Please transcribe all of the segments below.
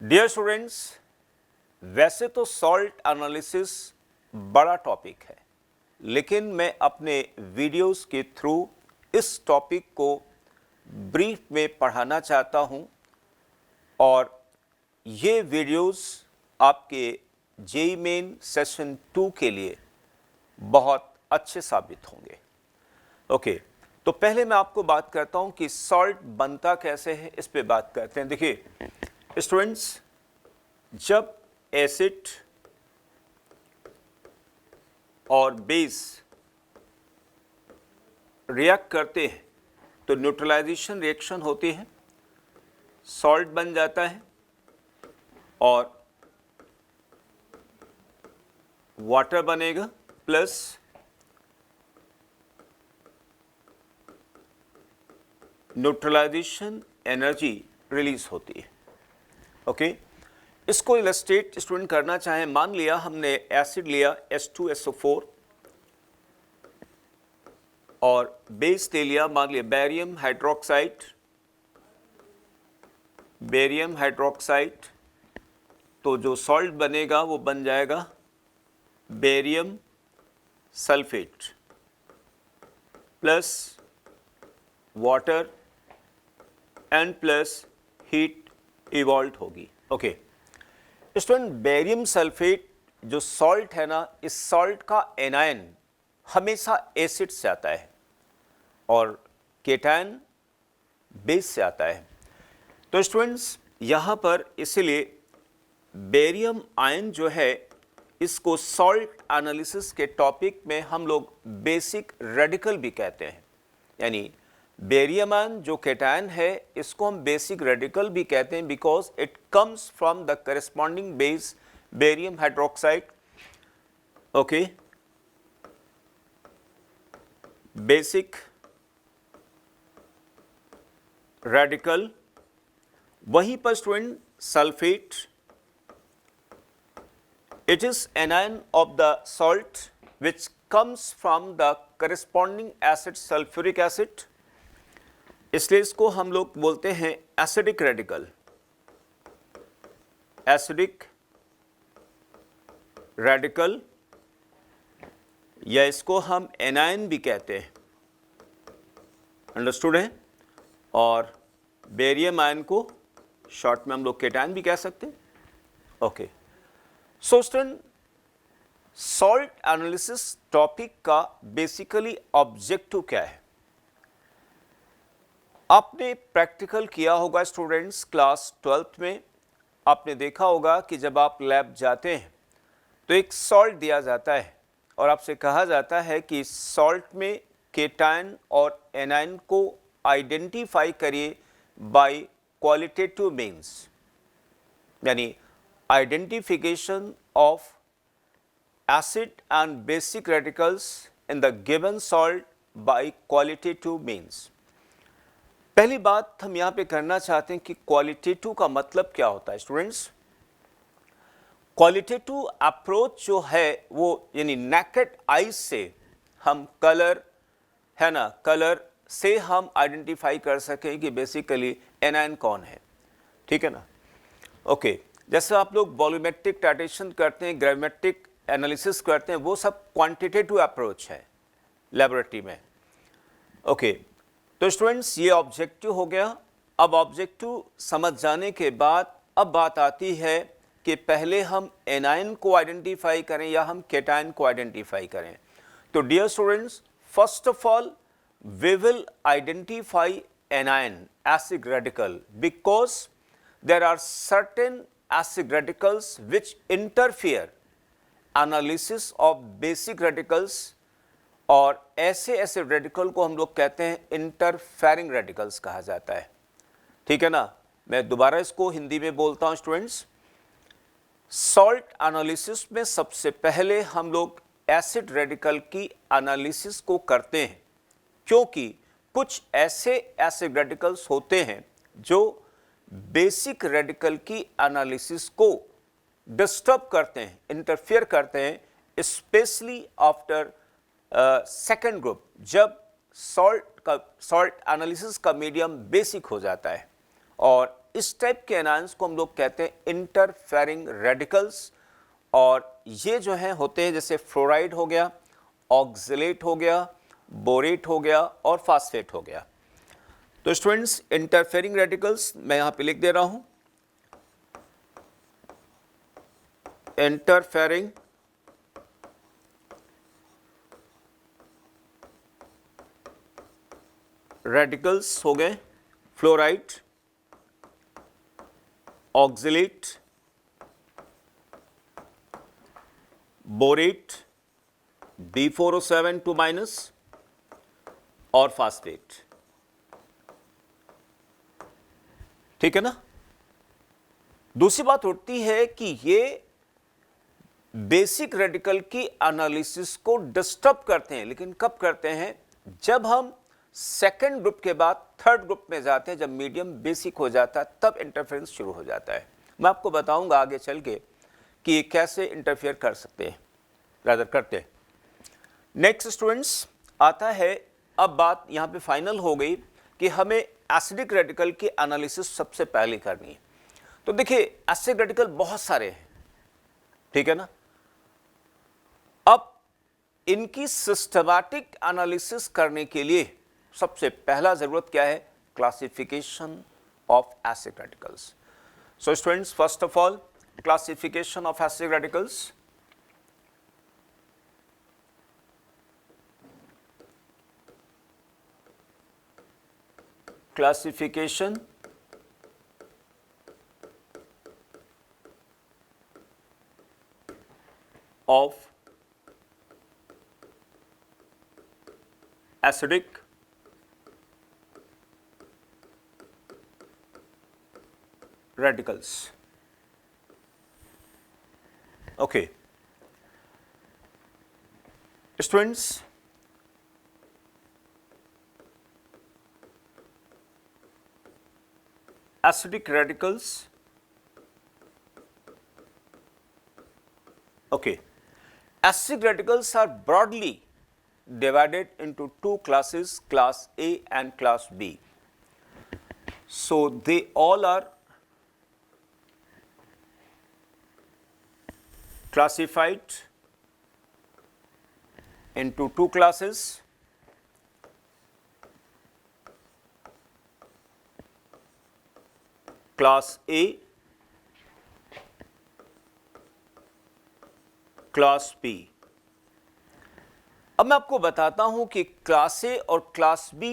Dear students, वैसे तो salt analysis बड़ा टॉपिक है, लेकिन मैं अपने वीडियोस के थ्रू इस टॉपिक को ब्रीफ में पढ़ाना चाहता हूं और ये वीडियोस आपके जेईई मेन सेशन 2 के लिए बहुत अच्छे साबित होंगे। ओके, तो पहले मैं आपको बात करता हूं कि सॉल्ट बनता कैसे है, इस पे बात करते हैं। देखिए स्टूडेंट्स, जब एसिड और बेस रिएक्ट करते हैं तो न्यूट्रलाइजेशन रिएक्शन होती है, सॉल्ट बन जाता है और वाटर बनेगा प्लस न्यूट्रलाइजेशन एनर्जी रिलीज होती है। ओके, इसको इलस्ट्रेट स्टूडेंट करना चाहें, मान लिया हमने एसिड लिया H2SO4 और बेस ले लिया, मान लिया बेरियम हाइड्रोक्साइड, तो जो सॉल्ट बनेगा वो बन जाएगा barium sulphate plus water and plus heat evolve होगी। ओके स्टूडेंट, बेरियम सल्फेट जो सॉल्ट है ना, इस सॉल्ट का एनायन हमेशा एसिड से आता है और केटायन बेस से आता है। तो स्टूडेंट्स, यहाँ पर इसलिए बेरियम आयन जो है, इसको सॉल्ट एनालिसिस के टॉपिक में हम लोग बेसिक रेडिकल भी कहते हैं। यानी बेरियम आयन जो केटायन है, इसको हम बेसिक रेडिकल भी कहते हैं because it comes from the corresponding base barium hydroxide. Okay, basic radical. वहीं पर student sulphate, it is anion of the salt which comes from the corresponding acid sulfuric acid, इसलिए इसको हम लोग बोलते हैं एसिडिक रेडिकल, या इसको हम एनायन भी कहते हैं। अंडरस्टूड है? और बेरियम आयन को शॉर्ट में हम लोग केटायन भी कह सकते हैं। Okay, so student, salt analysis topic का बेसिकली ऑब्जेक्टिव क्या है? आपने प्रैक्टिकल किया होगा स्टूडेंट्स, क्लास 12th में आपने देखा होगा कि जब आप लैब जाते हैं तो एक सॉल्ट दिया जाता है और आपसे कहा जाता है कि सॉल्ट में केटायन और एनायन को आइडेंटिफाई करिए बाय क्वालिटेटिव मीन्स, यानी identification of acid and basic radicals in the given salt by qualitative means। पहली बात हम यहाँ पे करना चाहते हैं कि क्वालिटेटिव का मतलब क्या होता है स्टूडेंट्स। क्वालिटेटिव अप्रोच जो है वो यानी नेकेड आइज से हम कलर है ना, कलर से हम आइडेंटिफाई कर सकें कि बेसिकली एनायन कौन है। ठीक है ना? ओके, जैसे आप लोग वॉल्यूमेट्रिक टाइट्रेशन करते हैं, ग्रेविमेट्रिक एनालिसिस करते हैं, वो सब क्वांटिटेटिव अप्रोच है लेबोरेटरी में। ओके, तो स्टूडेंट्स, ये ऑब्जेक्टिव हो गया। अब ऑब्जेक्टिव समझ जाने के बाद अब बात आती है कि पहले हम एनायन को आइडेंटिफाई करें या हम केटायन को आइडेंटिफाई करें। तो dear students, first of all we will identify anion acid radical because there are certain acid radicals which interfere analysis of basic radicals, और ऐसे रेडिकल को हम लोग कहते हैं इंटरफेरिंग रेडिकल्स कहा जाता है। ठीक है ना? मैं दोबारा इसको हिंदी में बोलता हूं स्टूडेंट्स। सॉल्ट एनालिसिस में सबसे पहले हम लोग एसिड रेडिकल की एनालिसिस को करते हैं, क्योंकि कुछ ऐसे एसिड रेडिकल्स होते हैं जो बेसिक रेडिकल की एनालिसिस को डिस्टर्ब करते हैं, इंटरफेयर करते हैं, स्पेशली आफ्टर सेकेंड ग्रुप, जब सॉल्ट एनालिसिस का मीडियम बेसिक हो जाता है और इस टाइप के एनायंस को हम लोग कहते हैं इंटरफेरिंग रेडिकल्स, और ये जो है होते हैं जैसे फ्लोराइड हो गया, ऑक्सलेट हो गया, बोरेट हो गया और फास्फेट हो गया। तो स्टूडेंट्स, इंटरफेरिंग रेडिकल्स मैं यहां पे लिख दे रहा हूं, इंटरफेरिंग रेडिकल्स हो गए फ्लोराइड, ऑक्सलेट, बोरेट, B4O7 और फास्फेट। ठीक है ना। दूसरी बात उठती है कि ये बेसिक रेडिकल की एनालिसिस को डिस्टर्ब करते हैं, लेकिन कब करते हैं? जब हम सेकेंड ग्रुप के बाद थर्ड ग्रुप में जाते हैं, जब मीडियम बेसिक हो जाता है, तब इंटरफेरेंस शुरू हो जाता है। मैं आपको बताऊंगा आगे चल के कि ये कैसे इंटरफेयर कर सकते हैं, रादर करते हैं। नेक्स्ट स्टूडेंट्स आता है, अब बात यहां पे फाइनल हो गई कि हमें एसिडिक रेडिकल की एनालिसिस सबसे पहले करनी है। तो देखिए, एसिडिक रेडिकल बहुत सारे हैं, ठीक है ना। अब इनकी सिस्टमैटिक एनालिसिस करने के लिए सबसे पहला जरूरत क्या है? Classification of acidic radicals. So students, first of all classification of acidic radicals. Classification of acidic radicals. Okay, students, acidic radicals, okay, acidic radicals are broadly divided into two classes, class A and class B. So they all are classified into two classes, class A, class B. अब मैं आपको बताता हूं कि class ए और class B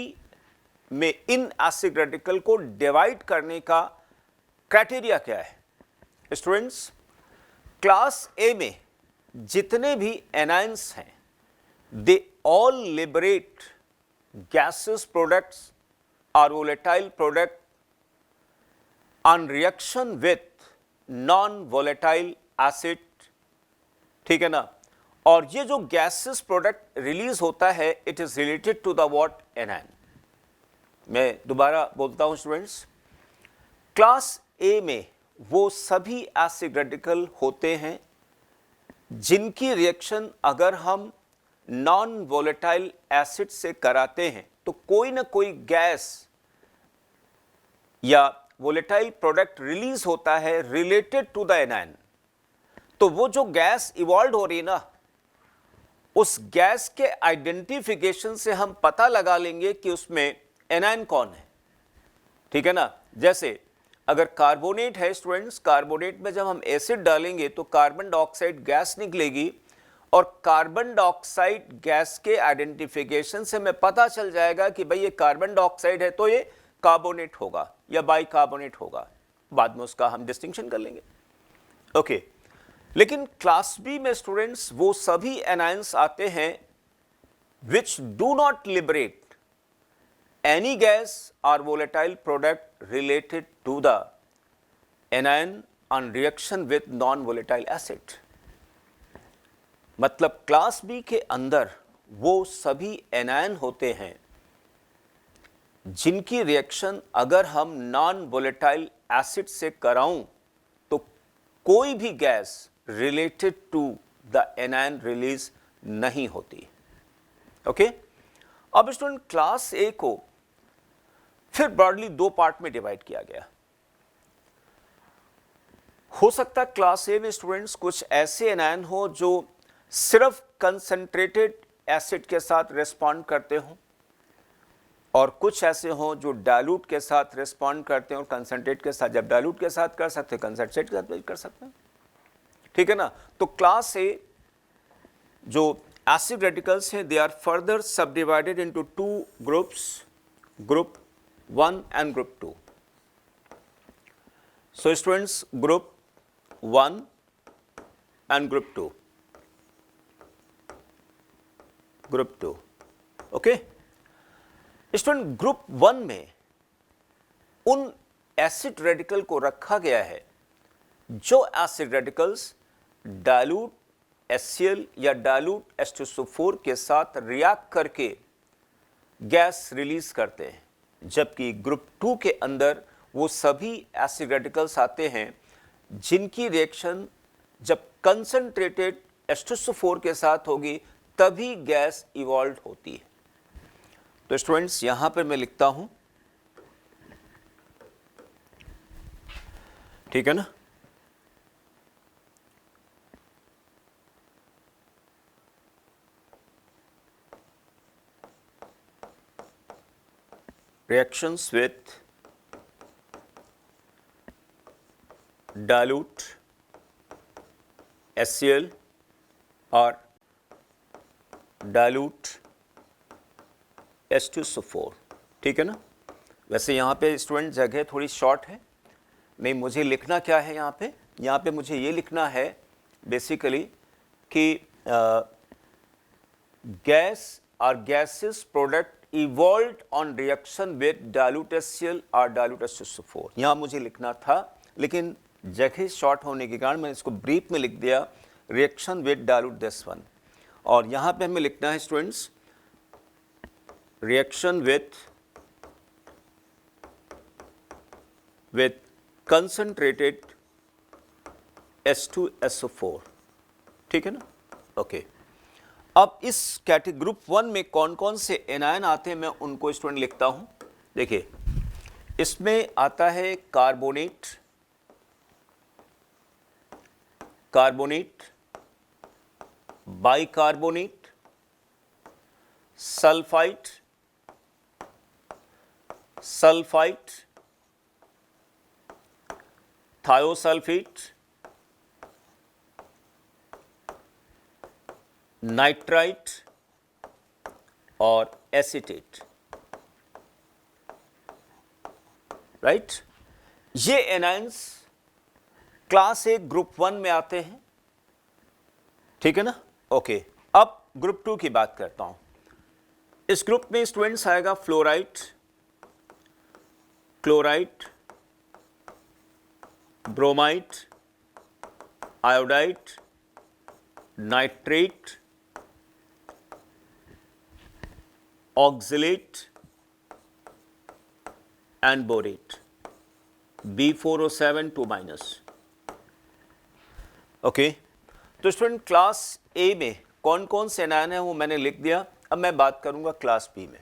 में in acidic radical को divide करने का क्राइटेरिया क्या है। स्टूडेंट्स, क्लास ए में जितने भी एनायंस हैं, they all liberate gases products और volatile product on reaction with non volatile acid, ठीक है ना। और ये जो गैसेस प्रोडक्ट रिलीज होता है, it is related to the what? Anion. मैं दोबारा बोलता हूं स्टूडेंट्स, क्लास ए में वो सभी एसिड रेडिकल होते हैं जिनकी रिएक्शन अगर हम नॉन वोलेटाइल एसिड से कराते हैं तो कोई ना कोई गैस या वोलेटाइल प्रोडक्ट रिलीज होता है रिलेटेड टू द एनायन। तो वो जो गैस इवॉल्व हो रही है ना, उस गैस के आइडेंटिफिकेशन से हम पता लगा लेंगे कि उसमें एनायन कौन है, ठीक है ना। जैसे अगर कार्बोनेट है स्टूडेंट्स, कार्बोनेट में जब हम एसिड डालेंगे तो कार्बन डाइऑक्साइड गैस निकलेगी, और कार्बन डाइऑक्साइड गैस के आइडेंटिफिकेशन से हमें पता चल जाएगा कि भाई ये कार्बन डाइऑक्साइड है तो ये कार्बोनेट होगा या बाइकार्बोनेट होगा। बाद में उसका हम डिस्टिंक्शन कर लेंगे। ओके, लेकिन क्लास बी में स्टूडेंट्स वो सभी एनायंस आते हैं which do not liberate any gas or volatile product related to the anion on reaction with non-volatile acid। मतलब क्लास बी के अंदर वो सभी एनायन होते हैं जिनकी रिएक्शन अगर हम नॉन वोलेटाइल एसिड से कराऊं तो कोई भी gas related to the anion release नहीं होती। ओके, अब स्टूडेंट क्लास ए को फिर ब्रॉडली दो पार्ट में डिवाइड किया गया। हो सकता है क्लास ए में स्टूडेंट्स कुछ ऐसे एनायन हो जो सिर्फ कंसंट्रेटेड एसिड के साथ रिस्पॉन्ड करते हों, और कुछ ऐसे हों जो डाइल्यूट के साथ रिस्पॉन्ड करते हैं और कंसंट्रेट के साथ। जब डाइल्यूट के साथ कर सकते हैं, कंसंट्रेट के साथ भी कर सकते हैं, ठीक है ना। तो क्लास ए जो एसिड रेडिकल्स हैं, दे आर फर्दर सब divided into two groups, group 1 and group 2। So students, group 1 and group 2, group 2, okay. Student, group 1 में उन एसिड रेडिकल को रखा गया है जो एसिड रेडिकल्स डाइल्यूट HCl या डाइल्यूट H2SO4 के साथ रिएक्ट करके गैस रिलीज करते हैं, जबकि ग्रुप 2 के अंदर वो सभी एसिड रेडिकल्स आते हैं जिनकी रिएक्शन जब कंसंट्रेटेड H2SO4 के साथ होगी तभी गैस इवॉल्व होती है। तो स्टूडेंट्स, यहां पर मैं लिखता हूं, ठीक है ना। reactions with dilute HCl or dilute H2SO4, ठीक है ना। वैसे यहाँ पे स्टूडेंट जगह थोड़ी शॉर्ट है, नहीं मुझे लिखना क्या है यहाँ पे मुझे ये लिखना है बेसिकली कि गैस और gases product evolved on reaction with dilute HCl or dilute H2SO4, यहाँ मुझे लिखना था, लेकिन जगह शॉर्ट होने के कारण मैंने इसको ब्रीफ में लिख दिया, reaction with dilute this one. और यहाँ पे हमें लिखना है students, reaction with concentrated H2SO4, ठीक है ना, ओके। अब इस कैटेगरी ग्रुप 1 में कौन कौन से एनायन आते हैं मैं उनको स्टूडेंट लिखता हूं। देखिए, इसमें आता है carbonate, carbonate, bicarbonate, sulphite, sulphite, thiosulphate, nitrite और एसीटेट, राइट। ये एनायंस क्लास ए ग्रुप 1 में आते हैं, ठीक है ना, ओके। अब ग्रुप 2 की बात करता हूं। इस ग्रुप में स्टूडेंट्स आएगा fluoride, chloride, bromide, iodide, nitrate, oxalate and borate, B4O7 2-। Okay, तो स्टूडेंट क्लास ए में कौन कौन से एनायन है वो मैंने लिख दिया। अब मैं बात करूंगा क्लास बी में।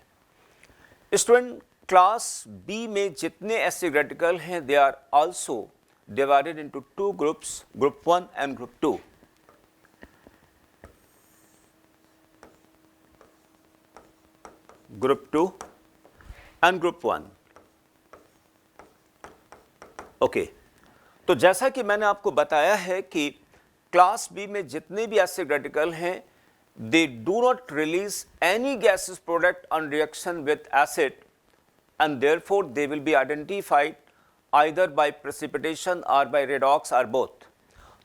स्टूडेंट, क्लास बी में जितने एसिड रेडिकल हैं they are also divided into two groups, group 1 and group 2। Group 2 and group 1, okay. तो जैसा कि मैंने आपको बताया है कि क्लास बी में जितने भी एसिड रेडिकल हैं they do not release any gases product on reaction with acid and therefore they will be identified either bye precipitation और बाय रेडॉक्स और बोथ।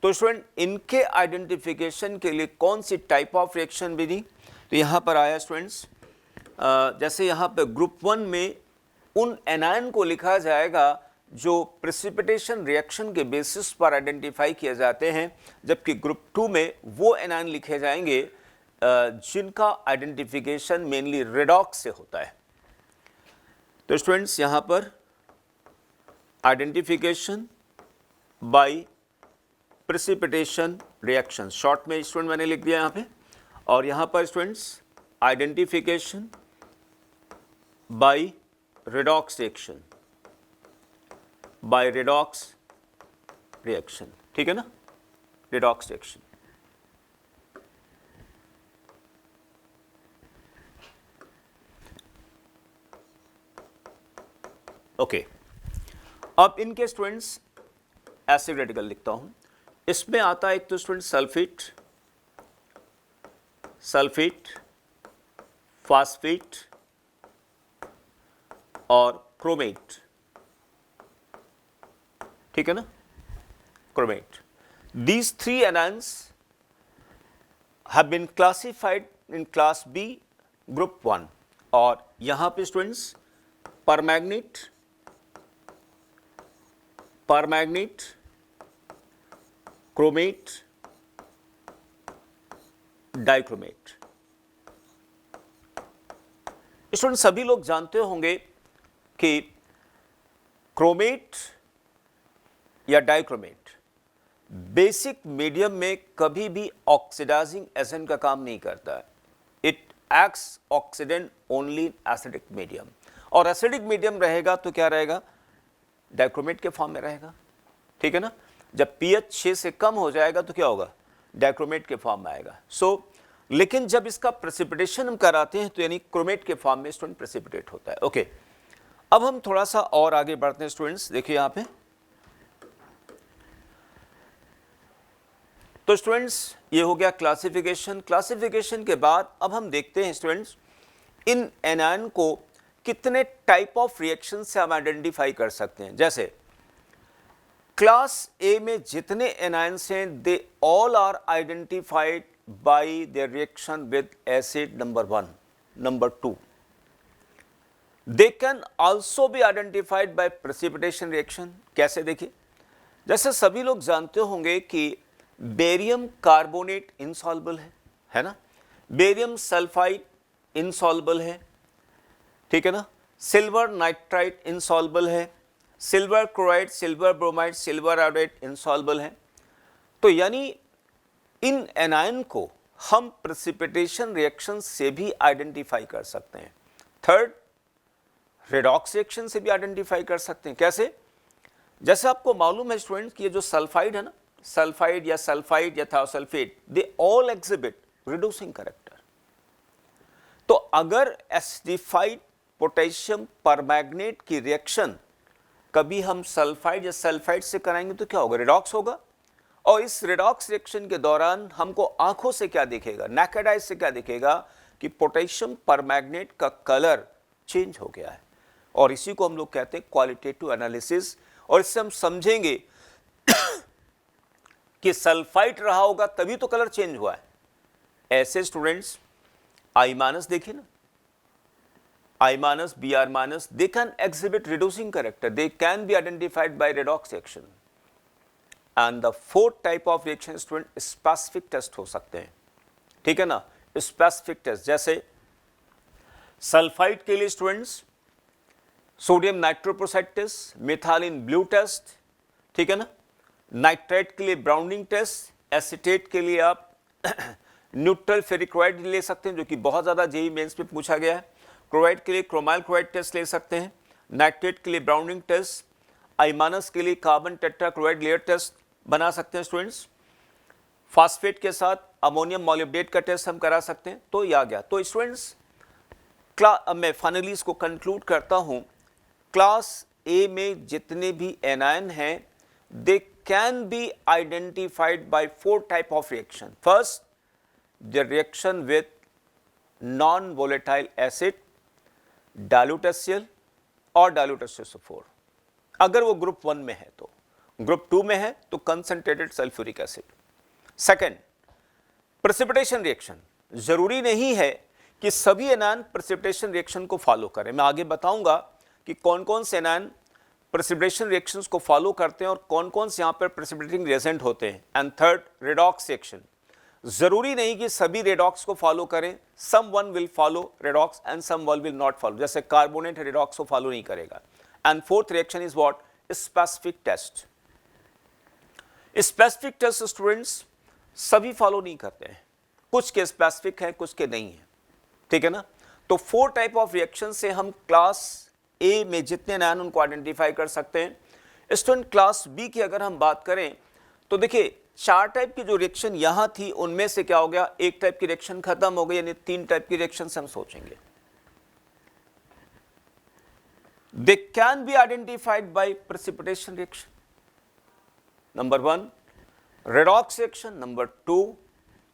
तो स्टूडेंट, इनके आइडेंटिफिकेशन के लिए कौन सी टाइप ऑफ रिएक्शन विधि, तो यहां पर आया स्टूडेंट्स, जैसे यहाँ पे ग्रुप 1 में उन एनायन को लिखा जाएगा जो प्रेसिपिटेशन रिएक्शन के बेसिस पर आइडेंटिफाई किए जाते हैं, जबकि ग्रुप 2 में वो एनायन लिखे जाएंगे जिनका आइडेंटिफिकेशन मेनली रेडॉक्स से होता है। तो स्टूडेंट्स, यहाँ पर identification by precipitation reaction, short में स्टूडेंट मैंने लिख दिया यहाँ पे, और यहाँ पर students identification by redox reaction, by redox reaction, ठीक है ना, रिडॉक्स रिएक्शन। ओके, अब इनके स्टूडेंट्स एसिड रेडिकल लिखता हूं, इसमें आता है एक तो स्टूडेंट सल्फेट, सल्फेट, फास्फेट और क्रोमेट, ठीक है ना, chromate. These three anions have been classified in class B group 1 और यहां पे स्टूडेंट्स परमैग्नेट, परमैग्नेट, क्रोमेट, डाइक्रोमेट। स्टूडेंट सभी लोग जानते होंगे कि क्रोमेट या डाइक्रोमेट बेसिक मीडियम में कभी भी ऑक्सीडाइजिंग एजेंट का काम नहीं करता है। It acts oxidant only in acidic medium, और एसिडिक मीडियम रहेगा तो क्या रहेगा, डाइक्रोमेट के फॉर्म में रहेगा, ठीक है ना। जब pH 6 से कम हो जाएगा तो क्या होगा, डाइक्रोमेट के फॉर्म में आएगा। लेकिन जब इसका प्रेसिपिटेशन हम कराते हैं तो यानी क्रोमेट के फॉर्म में स्टूडेंट प्रेसिपिटेट होता है। ओके, अब हम थोड़ा सा और आगे बढ़ते हैं स्टूडेंट्स, देखिए यहां पे। तो स्टूडेंट्स ये हो गया क्लासिफिकेशन। क्लासिफिकेशन के बाद अब हम देखते हैं स्टूडेंट्स इन एनायन को कितने टाइप ऑफ रिएक्शन से हम आइडेंटिफाई कर सकते हैं। जैसे क्लास ए में जितने एनायंस हैं they all are identified by their reaction with acid number 1, number 2। They can also be identified by precipitation reaction. कैसे, देखिए, जैसे सभी लोग जानते होंगे कि बेरियम कार्बोनेट इनसॉल्युबल है ना, बेरियम सल्फाइड इनसॉल्युबल है, ठीक है ना, सिल्वर नाइट्राइट इनसॉल्युबल है, silver chloride, silver bromide, silver iodide insoluble है। तो यानी इन एनायन को हम प्रेसिपिटेशन रिएक्शन से भी आइडेंटिफाई कर सकते हैं। थर्ड, रेडॉक्स रिएक्शन से भी आइडेंटिफाई कर सकते हैं। कैसे, जैसे आपको मालूम है स्टूडेंट्स कि ये जो सल्फाइड है ना, सल्फाइड या सल्फाइड या thiosulphate, they all exhibit reducing character. तो अगर एसिडिफाइड पोटेशियम परमैग्नेट की रिएक्शन कभी हम सल्फाइड या सल्फाइड से कराएंगे तो क्या होगा, रिडॉक्स होगा। और इस रिडॉक्स रिएक्शन के दौरान हमको आंखों से क्या दिखेगा, नेकेड आइज से क्या दिखेगा कि पोटेशियम परमैग्नेट का कलर चेंज हो गया है। और इसी को हम लोग कहते हैं क्वालिटेटिव एनालिसिस। और इससे हम समझेंगे कि सल्फाइड रहा होगा तभी तो कलर चेंज हुआ है। ऐसे स्टूडेंट्स I माइनस देखिए ना, I minus, Br minus, they can exhibit reducing character, they can be identified by redox reaction. And the fourth type of reaction student specific test हो सकते हैं, ठीक है ना, स्पेसिफिक टेस्ट। जैसे सल्फाइड के लिए students sodium nitroprusside test, methylene blue test, ठीक है ना, नाइट्रेट के लिए ब्राउनिंग टेस्ट, एसीटेट के लिए आप न्यूट्रल फेरिक क्लोराइड ले सकते हैं जो कि बहुत ज़्यादा जेईई मेंस में पूछा गया है। क्लोराइड के लिए क्रोमाइल क्लोराइड टेस्ट ले सकते हैं, नाइट्रेट के लिए ब्राउनिंग टेस्ट, I माइनस के लिए कार्बन टेट्राक्लोराइड लेयर टेस्ट बना सकते हैं स्टूडेंट्स। फास्फेट के साथ अमोनियम मॉलिब्डेट का टेस्ट हम करा सकते हैं। तो ये आ गया। तो स्टूडेंट्स अब मैं फाइनली इसको कंक्लूड करता हूँ। क्लास ए में जितने भी एनायन हैं दे can be identified bye 4 type of reaction. First, the reaction with non volatile acid, dilute HCl और डाइल्यूट H2SO4 अगर वो ग्रुप 1 में है। तो ग्रुप 2 में है तो concentrated sulphuric acid. Second, precipitation reaction. जरूरी नहीं है कि सभी एनायन प्रेसिपिटेशन रिएक्शन को फॉलो करें। मैं आगे बताऊंगा कि कौन कौन से एनायन प्रेसिपिटेशन रिएक्शंस को फॉलो करते हैं और कौन कौन से यहाँ पर प्रेसिपिटेटिंग रिएजेंट होते हैं। And third, redox reaction. जरूरी नहीं कि सभी रेडॉक्स को फॉलो करें, some one will follow redox and some one will not follow. जैसे कार्बोनेट रेडॉक्स को फॉलो नहीं करेगा। And fourth reaction is what, specific test. Specific test students सभी फॉलो नहीं करते हैं, कुछ के स्पेसिफिक है कुछ के नहीं है, ठीक है ना। तो 4 टाइप ऑफ रिएक्शन से हम क्लास ए में जितने एनायन उनको आइडेंटिफाई कर सकते हैं। स्टूडेंट क्लास बी की अगर हम बात करें तो देखिए 4 टाइप की जो रिएक्शन यहां थी उनमें से क्या हो गया, एक टाइप की रिएक्शन खत्म हो गई, यानी 3 टाइप की रिएक्शन हम सोचेंगे। They can be identified by precipitation reaction. Number 1 redox reaction, number 2,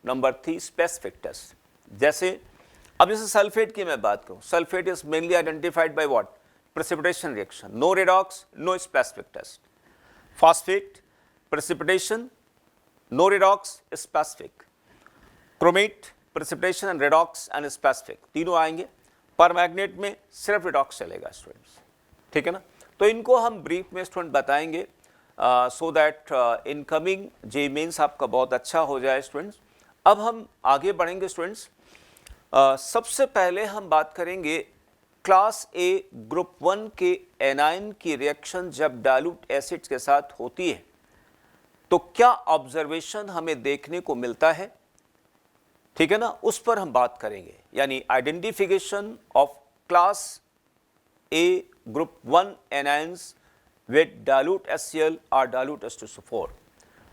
number 3 specific test. जैसे अब जैसे सल्फेट की मैं बात करूं, sulphate is mainly identified by what, precipitation reaction, no redox no specific test. Phosphate precipitation, no redox specific. Chromate precipitation and redox and specific, तीनों आएंगे। परमैग्नेट में सिर्फ रेडॉक्स चलेगा स्टूडेंट्स, ठीक है ना। तो इनको हम ब्रीफ में स्टूडेंट बताएंगे so that incoming J mains आपका बहुत अच्छा हो जाए स्टूडेंट्स। अब हम आगे बढ़ेंगे स्टूडेंट्स। सबसे पहले हम बात करेंगे क्लास ए ग्रुप 1 के एनायन की रिएक्शन जब डाइल्यूट एसिड्स के साथ होती है तो क्या ऑब्जर्वेशन हमें देखने को मिलता है, ठीक है ना, उस पर हम बात करेंगे, यानी identification of class A group 1 anions with dilute HCl और डाइल्यूट H2SO4,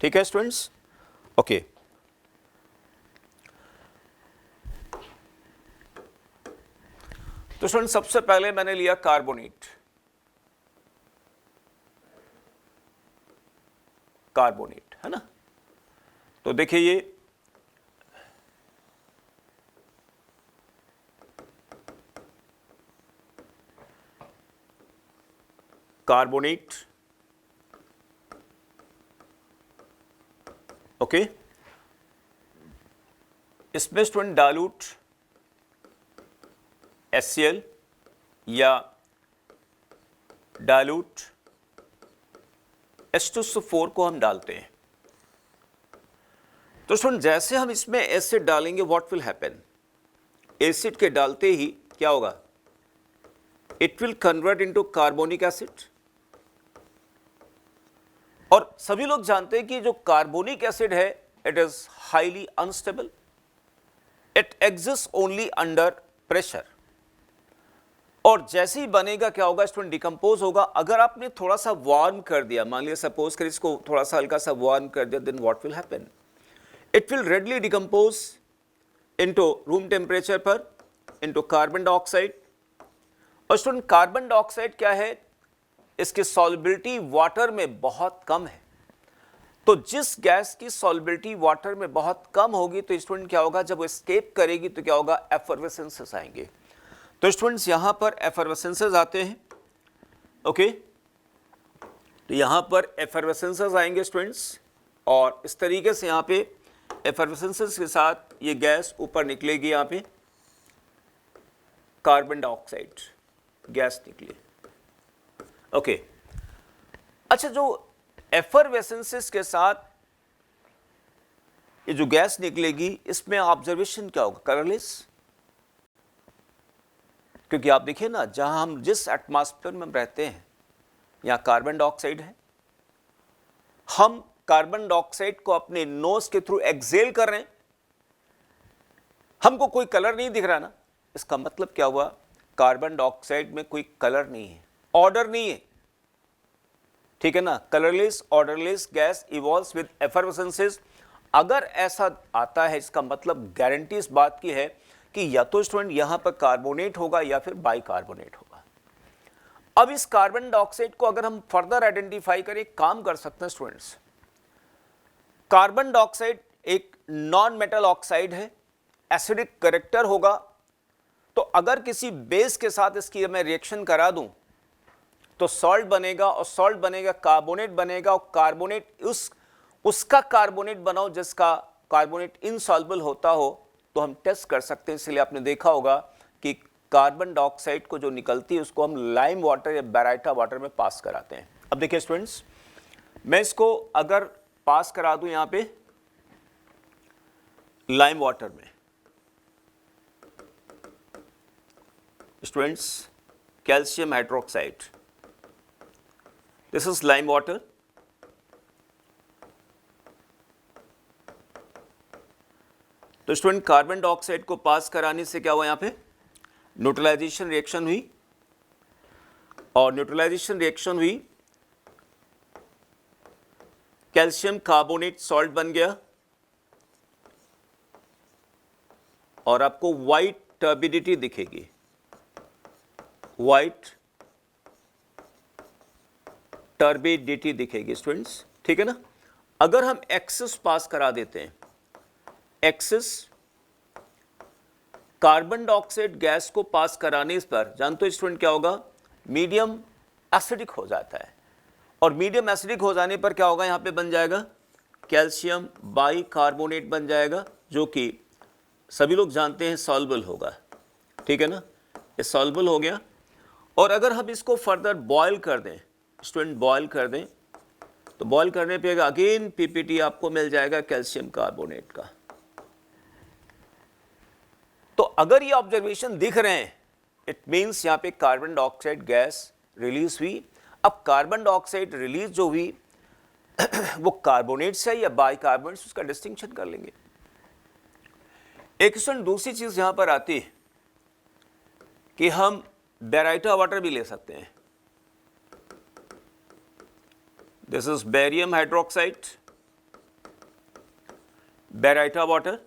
ठीक है स्टूडेंट्स, ओके। तो स्टूडेंट सबसे पहले मैंने लिया कार्बोनेट, कार्बोनेट है ना। तो देखिए ये कार्बोनेट, ओके। इसमें स्टूडेंट डाइल्यूट HCl या डाइल्यूट H2SO4 को हम डालते हैं। तो स्टूडेंट जैसे हम इसमें एसिड डालेंगे व्हाट विल हैपन, एसिड के डालते ही क्या होगा, it will convert into carbonic acid. और सभी लोग जानते हैं कि जो कार्बोनिक एसिड है it is highly unstable, it exist only under pressure. और जैसे ही बनेगा क्या होगा स्टूडेंट, डिकम्पोज होगा। अगर आपने थोड़ा सा वार्म कर दिया, मान लिया सपोज कर इसको थोड़ा सा हल्का सा वार्म कर दिया, then what will happen, it will readily decompose into room temperature पर इनटू कार्बन डाइऑक्साइड। और स्टूडेंट कार्बन डाइऑक्साइड क्या है, इसकी सॉल्युबिलिटी वाटर में बहुत कम है। तो जिस गैस की सॉल्युबिलिटी वाटर में बहुत कम होगी तो स्टूडेंट क्या होगा, जब वो एस्केप करेगी तो क्या होगा, एफर्वेसेंसेस आएंगे। तो स्टूडेंट्स यहां पर एफर्वेसेंसेस आते हैं, ओके। तो यहां पर एफर्वेसेंसेस आएंगे स्टूडेंट्स, और इस तरीके से यहां पे एफर्वेसेंसेस के साथ ये गैस ऊपर निकलेगी, यहां पे कार्बन डाइऑक्साइड गैस निकली, ओके। अच्छा, जो एफर्वेसेंसेस के साथ ये जो गैस निकलेगी इसमें ऑब्जर्वेशन क्या होगा, कलरलेस। क्योंकि आप देखिए ना, जहां हम जिस एटमॉस्फेयर में रहते हैं यहां कार्बन डाइऑक्साइड है, हम कार्बन डाइऑक्साइड को अपने नोज के थ्रू एक्सेल कर रहे हैं, हमको कोई कलर नहीं दिख रहा ना, इसका मतलब क्या हुआ, कार्बन डाइऑक्साइड में कोई कलर नहीं है, ऑर्डर नहीं है, ठीक है ना। Colourless odourless gas evolves with effervescences. अगर ऐसा आता है इसका मतलब गारंटी इस बात की है कि या तो स्टूडेंट यहां पर कार्बोनेट होगा या फिर बाइकार्बोनेट होगा। अब इस कार्बन डाइऑक्साइड को अगर हम फर्दर आइडेंटिफाई करें, काम कर सकते हैं स्टूडेंट्स। कार्बन डाइऑक्साइड एक नॉन मेटल ऑक्साइड है, एसिडिक कैरेक्टर होगा। तो अगर किसी बेस के साथ इसकी मैं रिएक्शन करा दूं तो सॉल्ट बनेगा, और सॉल्ट बनेगा कार्बोनेट बनेगा, और कार्बोनेट उसका कार्बोनेट बनाओ जिसका कार्बोनेट इनसॉल्युबल होता हो तो हम टेस्ट कर सकते हैं। इसलिए आपने देखा होगा कि कार्बन डाइऑक्साइड को जो निकलती है उसको हम लाइम वाटर या बेराइटा वाटर में पास कराते हैं। अब देखिए स्टूडेंट्स, मैं इसको अगर पास करा दूं यहां पे लाइम वाटर में, students calcium hydroxide, this is lime water. तो स्टूडेंट कार्बन डाइऑक्साइड को पास कराने से क्या हुआ, यहां पे न्यूट्रलाइजेशन रिएक्शन हुई, और न्यूट्रलाइजेशन रिएक्शन हुई कैल्शियम कार्बोनेट सॉल्ट बन गया और आपको व्हाइट टर्बिडिटी दिखेगी, व्हाइट टर्बिडिटी दिखेगी स्टूडेंट्स, ठीक है ना। अगर हम एक्सेस पास करा देते हैं, एक्सेस कार्बन डाइऑक्साइड गैस को पास कराने पर जानते हो स्टूडेंट क्या होगा, मीडियम एसिडिक हो जाता है और मीडियम एसिडिक हो जाने पर क्या होगा, यहां पे बन जाएगा कैल्शियम बाइकार्बोनेट बन जाएगा, जो कि सभी लोग जानते हैं सॉल्युबल होगा, ठीक है ना, ये सॉल्युबल हो गया। और अगर हम इसको फर्दर बॉयल कर दें स्टूडेंट, बॉयल कर दें तो बॉयल करने पे अगेन पीपीटी आपको मिल जाएगा कैल्शियम कार्बोनेट का। तो अगर ये ऑब्जर्वेशन दिख रहे हैं, इट मींस यहां पे कार्बन डाइऑक्साइड गैस रिलीज हुई। अब कार्बन डाइऑक्साइड रिलीज जो हुई वो कार्बोनेट से या बाइकार्बोनेट से, उसका डिस्टिंक्शन कर लेंगे। एक दूसरी चीज यहां पर आती है कि हम बेराइटा वाटर भी ले सकते हैं। This is barium hydroxide, baryta water,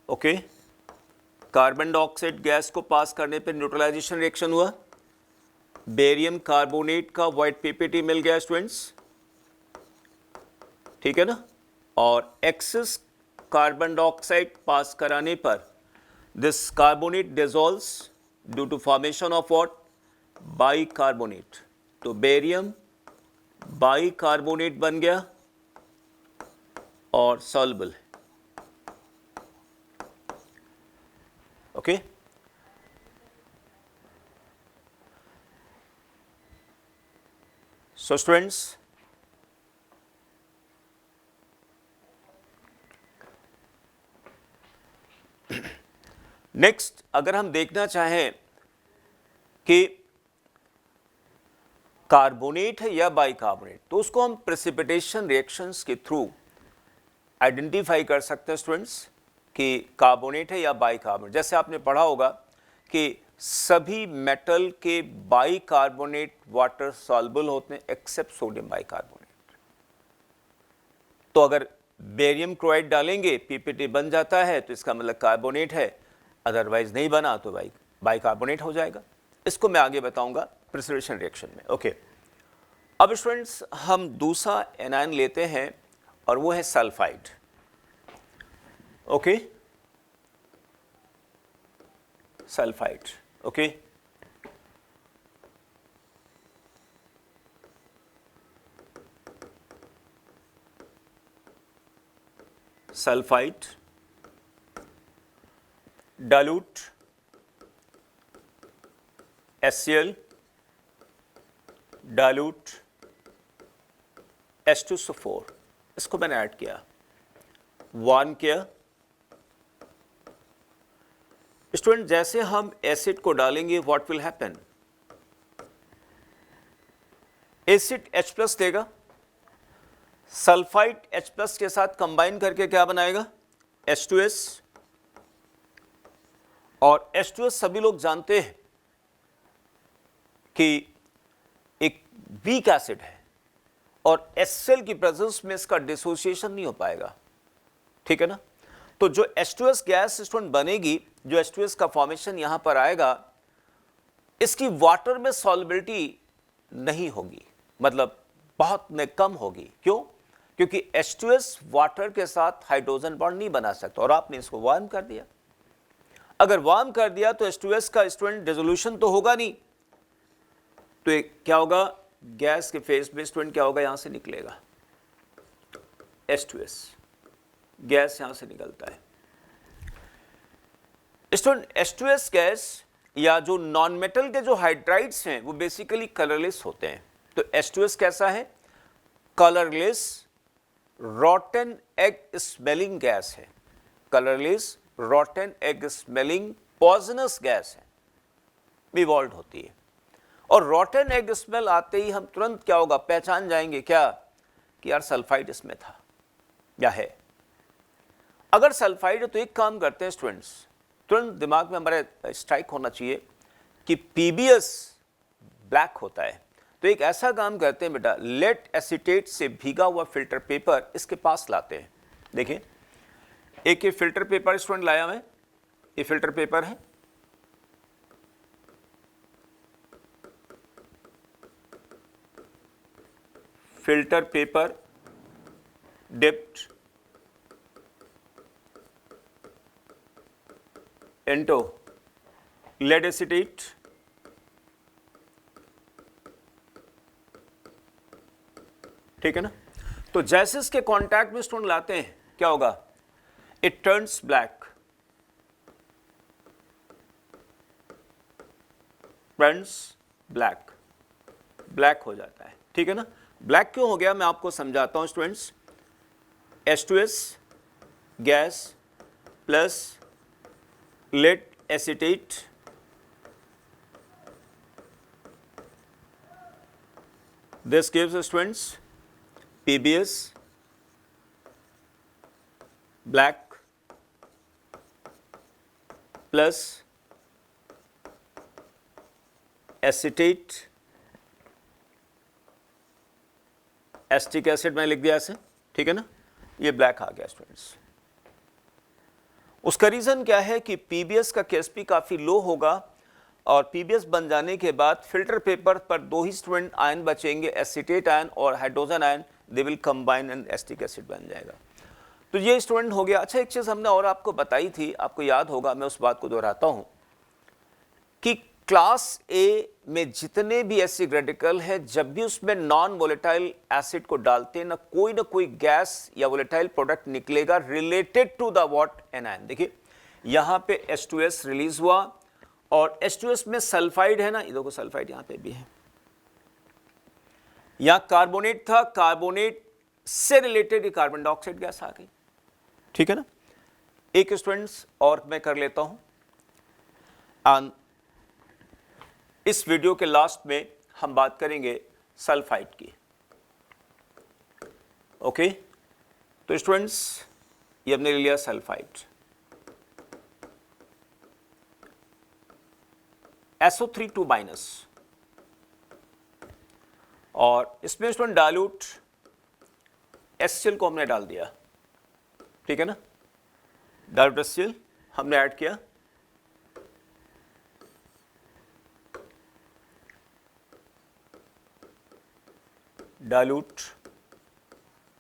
okay. Carbon dioxide gas को पास करने पर न्यूट्रलाइजेशन रिएक्शन हुआ, बेरियम कार्बोनेट का व्हाइट पीपीटी मिल गया स्टूडेंट्स, ठीक है ना। और एक्सेस कार्बन डाइऑक्साइड पास कराने पर this carbonate dissolves due to formation of what, bicarbonate. तो बेरियम बाइकार्बोनेट बन गया और soluble, okay. So students, next अगर हम देखना चाहें कि कार्बोनेट है या बाइकार्बोनेट, तो उसको हम प्रेसिपिटेशन रिएक्शंस के थ्रू आइडेंटिफाई कर सकते हैं स्टूडेंट्स कि कार्बोनेट है या बाइकार्बोनेट। जैसे आपने पढ़ा होगा कि सभी मेटल के बाइकार्बोनेट वाटर सॉल्युबल होते हैं एक्सेप्ट सोडियम बाइकार्बोनेट। तो अगर बेरियम क्लोराइड डालेंगे पीपीटी बन जाता है तो इसका मतलब कार्बोनेट है, अदरवाइज नहीं बना तो बाइकार्बोनेट हो जाएगा। इसको मैं आगे बताऊंगा प्रेसिपिटेशन रिएक्शन में, ओके। अब स्टूडेंट्स हम दूसरा एनायन लेते हैं और वो है sulphide, okay, sulphide, okay. Sulphide dilute HCl, dilute H2SO4, इसको मैंने ऐड किया, वार्म किया। स्टूडेंट जैसे हम एसिड को डालेंगे what will happen, acid H+ देगा, सल्फाइड H+ के साथ कंबाइन करके क्या बनाएगा, H2S। और H2S सभी लोग जानते हैं कि एक वीक एसिड है और HCl की प्रेजेंस में इसका डिसोसिएशन नहीं हो पाएगा, ठीक है ना। तो जो H2S गैस स्टूडेंट बनेगी, जो H2S का फॉर्मेशन यहां पर आएगा, इसकी वाटर में सॉल्युबिलिटी नहीं होगी, मतलब बहुत में कम होगी। क्यों? क्योंकि H2S वाटर के साथ हाइड्रोजन बॉन्ड नहीं बना सकता और आपने इसको वार्म कर दिया। अगर वार्म कर दिया तो H2S का स्टूडेंट डिसोल्यूशन तो होगा नहीं, तो क्या होगा, गैस के फेज में स्टूडेंट क्या होगा, यहां से निकलेगा H2S, गैस यहां से निकलता है। स्टूडेंट H2S गैस या जो नॉन मेटल के जो हाइड्राइड्स हैं वो बेसिकली कलरलेस होते हैं। तो H2S कैसा है, colourless rotten egg smelling gas है, colourless rotten egg smelling poisonous gas है, इवॉल्व होती है। और रॉटन एग स्मेल आते ही हम तुरंत क्या होगा, पहचान जाएंगे क्या कि यार सल्फाइड इसमें था या है। अगर सल्फाइड है तो एक काम करते हैं स्टूडेंट्स, तुरंत दिमाग में हमारे स्ट्राइक होना चाहिए कि पीबीएस ब्लैक होता है, तो एक ऐसा काम करते हैं बेटा, लेड एसीटेट से भीगा हुआ फिल्टर पेपर इसके पास लाते हैं। देखिए एक ये फिल्टर पेपर स्टूडेंट लाया मैं, ये फिल्टर पेपर है, filter paper dipped into lead acetate ठीक है ना। तो जैसे इसके कांटेक्ट में स्टोन लाते हैं क्या होगा, it turns black, turns black, black हो जाता है, ठीक है ना। ब्लैक क्यों हो गया मैं आपको समझाता हूं students. H2S gas plus lead acetate this gives students PBS black plus acetate acetic acid मैंने लिख दिया ऐसे, ठीक है ना, ये ब्लैक आ गया स्टूडेंट्स। उसका रीजन क्या है कि पीबीएस का केएसपी काफी लो होगा और पीबीएस बन जाने के बाद फिल्टर पेपर पर दो ही स्टूडेंट आयन बचेंगे, एसीटेट आयन और hydrogen ion, they will combine and acetic acid बन जाएगा। तो ये स्टूडेंट हो गया। अच्छा एक चीज हमने और आपको बताई थी, आपको याद होगा, मैं उस बात को दोहराता हूं कि क्लास ए में जितने भी एसिड रेडिकल है, जब भी उसमें नॉन वोलेटाइल एसिड को डालते हैं ना कोई गैस या वोलेटाइल प्रोडक्ट निकलेगा related to the what anion. देखिए यहां पे H2S रिलीज हुआ और H2S में सल्फाइड है ना, ये देखो सल्फाइड यहां पे भी है, यहां कार्बोनेट था, कार्बोनेट से रिलेटेड कार्बन डाइऑक्साइड गैस आ गई, ठीक है ना। एक स्टूडेंट्स और मैं कर लेता हूं, इस वीडियो के लास्ट में हम बात करेंगे सल्फाइड की, ओके। तो स्टूडेंट्स ये हमने ले लिया सल्फाइड, SO3 2 माइनस, और इसमें स्टूडेंट डाइल्यूट HCl को हमने डाल दिया, ठीक है ना, डाइल्यूट HCl हमने ऐड किया, डाइल्यूट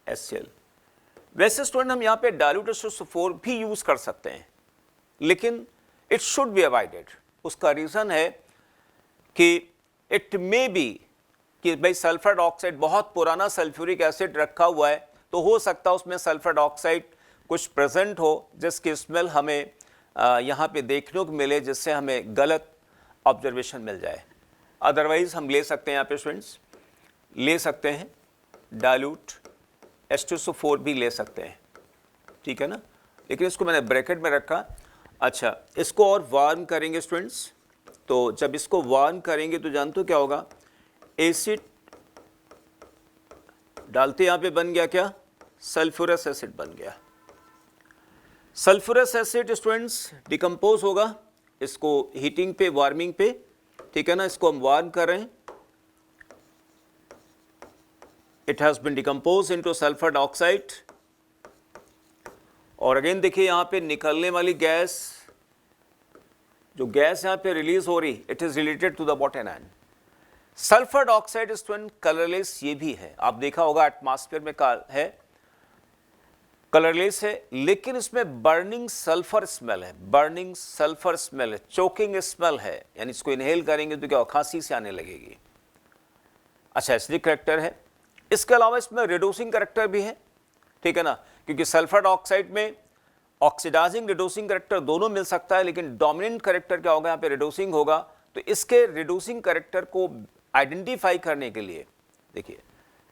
HCl। वैसे स्टूडेंट हम यहां पे डाइल्यूट H2SO4 भी यूज कर सकते हैं, लेकिन इट शुड बी अवॉइडेड। उसका रीजन है कि इट मे बी कि भाई सल्फर डाइऑक्साइड बहुत पुराना सल्फ्यूरिक एसिड रखा हुआ है, तो हो सकता है उसमें सल्फर डाइऑक्साइड कुछ प्रेजेंट हो जिसकी स्मेल हमें यहाँ पे देखने को मिले, जिससे हमें गलत ऑब्जर्वेशन मिल जाए। अदरवाइज हम ले सकते हैं, यहाँ पे स्टूडेंट्स ले सकते हैं डाइल्यूट H2SO4 भी ले सकते हैं, ठीक है ना, लेकिन इसको मैंने ब्रैकेट में रखा। अच्छा इसको और वार्म करेंगे स्टूडेंट्स, तो जब इसको वार्म करेंगे तो जानते हो क्या होगा, एसिड डालते यहां पे बन गया क्या, सल्फ्यूरस एसिड बन गया। सल्फ्यूरस एसिड स्टूडेंट्स डिकम्पोज होगा इसको हीटिंग पे, वार्मिंग पे, ठीक है ना, इसको हम वार्म कर रहे हैं, it has been decompose into sulphur dioxide. और अगेन देखिए यहां पे निकलने वाली गैस, जो गैस यहां पे रिलीज हो रही, it is related to the what anion. Sulphur dioxide student colourless ये भी है, आप देखा होगा एटमॉस्फेयर में है, कलरलेस है, लेकिन इसमें बर्निंग सल्फर स्मेल है, बर्निंग सल्फर स्मेल है, चोकिंग स्मेल है, यानी इसको इनहेल करेंगे तो क्या खांसी से आने लगेगी। अच्छा एसिडिक कैरेक्टर है, इसके अलावा इसमें रिड्यूसिंग कैरेक्टर भी है, ठीक है ना, क्योंकि सल्फर डाइऑक्साइड में ऑक्सीडाइजिंग रिड्यूसिंग कैरेक्टर दोनों मिल सकता है, लेकिन डोमिनेंट कैरेक्टर क्या होगा, यहाँ पे रिड्यूसिंग होगा। तो इसके रिड्यूसिंग कैरेक्टर को आइडेंटिफाई करने के लिए देखिए,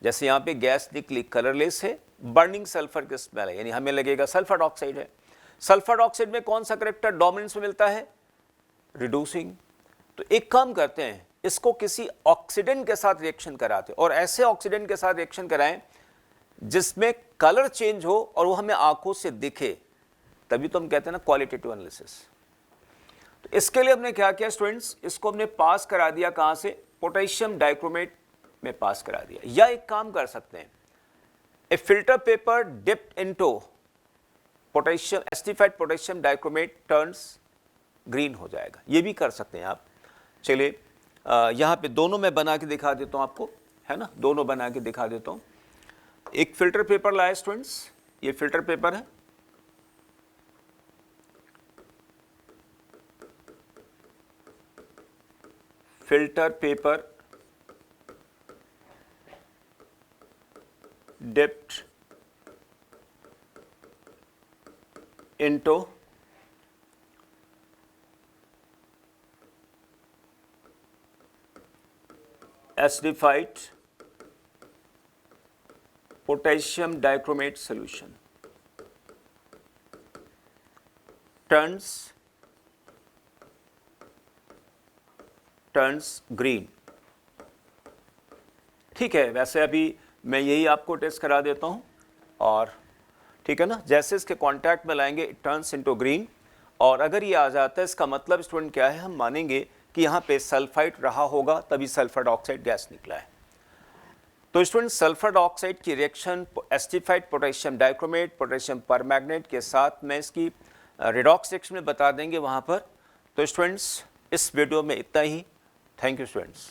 जैसे यहाँ पे गैस निकली कलरलेस है, बर्निंग सल्फर की स्मेल है, यानी हमें लगेगा सल्फर डाइऑक्साइड है। सल्फर डाइऑक्साइड में कौन सा कैरेक्टर डोमिनेंस में मिलता है, रिड्यूसिंग। तो एक काम करते हैं, इसको किसी ऑक्सीडेंट के साथ रिएक्शन कराते, और ऐसे ऑक्सीडेंट के साथ रिएक्शन कराएं जिसमें कलर चेंज हो और वो हमें आंखों से दिखे, तभी तो हम कहते हैं ना क्वालिटेटिव एनालिसिस। तो इसके लिए हमने क्या किया स्टूडेंट्स, इसको हमने पास करा दिया कहाँ से, पोटेशियम डाइक्रोमेट में पास करा दिया। या एक काम कर सकते हैं, a filter paper dipped into potassium acidified potassium dichromate turns green हो जाएगा, ये भी कर सकते हैं आप। चलिए यहाँ पे दोनों मैं बना के दिखा देता हूँ आपको, है ना, दोनों बना के दिखा देता हूँ। एक फिल्टर पेपर लाया स्टूडेंट्स, ये फिल्टर पेपर है, filter paper dipped into acidified potassium dichromate solution turns green। ठीक है, वैसे अभी मैं यही आपको टेस्ट करा देता हूं, और ठीक है ना, जैसे इसके कांटेक्ट में लाएंगे इट टर्न्स इनटू ग्रीन, और अगर ये आ जाता है इसका मतलब स्टूडेंट क्या है, हम मानेंगे कि यहाँ पे सल्फाइड रहा होगा तभी सल्फर डाइऑक्साइड गैस निकला है। तो स्टूडेंट सल्फर डाइऑक्साइड की reaction acidified potassium dichromate potassium permanganate के साथ में इसकी रिडॉक्स रिएक्शन में बता देंगे वहाँ पर। तो स्टूडेंट्स इस वीडियो में इतना ही। Thank you students.